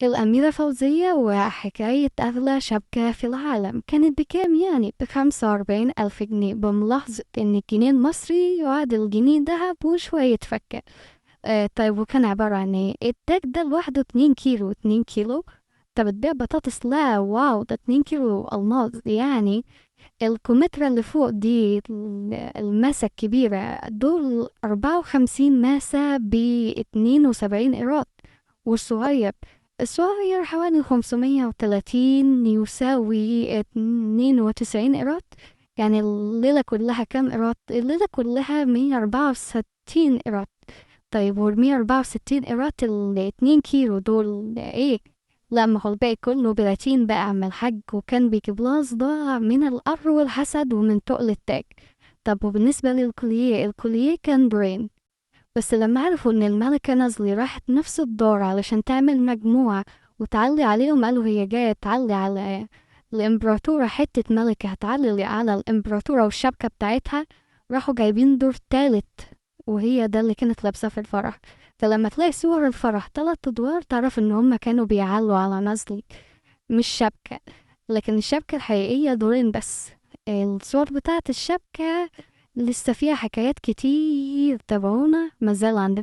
الأميرة فوزية وحكاية أغلى شبكة في العالم كانت بكام؟ يعني ب45,000 جنيه، بملاحظة إن الجنيه المصري يعادل جنيه دهب وشوية فكة. طيب، وكان عبارة عن ايه؟ التاج ده لوحده 2 كيلو، 2 كيلو. طب بتبيع بطاطس؟ لا، واو، ده 2 كيلو ألماظ يعني. الكمثرى اللي فوق دي، الماسة الكبيرة دول 54 ماسة ب72 قيراط. والصغير، الصغير حوالي 530 يساوي 92 قيراط. يعني الليلة كلها كام قيراط؟ الليلة كلها 164 قيراط. طيب، وال164 قيراط ال2 كيلو دول ايه؟ لا، ما هو الباقي كله بلاتين بقى عم الحاج، وكان بيجيب لها صداع من القر والحسد ومن تقل التاج. طب وبالنسبة للكوليه، الكوليه كان برين. بس لما عرفوا ان الملكة نازلي راحت نفس الدار علشان تعمل مجموعة وتعلي عليهم، قالوا هي جاية تعلي على الإمبراطورة، حتة ملكة هتعلي على الإمبراطورة والشبكة بتاعتها. راحوا جايبين دور تالت، وهي ده اللي كانت لابسة في الفرح. فلما تلاقي صور الفرح 3 أدوار، تعرف إن هما كانوا بيعلوا على نازلي، مش شبكة. لكن الشبكة الحقيقية دورين بس. الصور بتاعت الشبكة لسه فيها حكايات كتير، تابعونا مازال عندنا.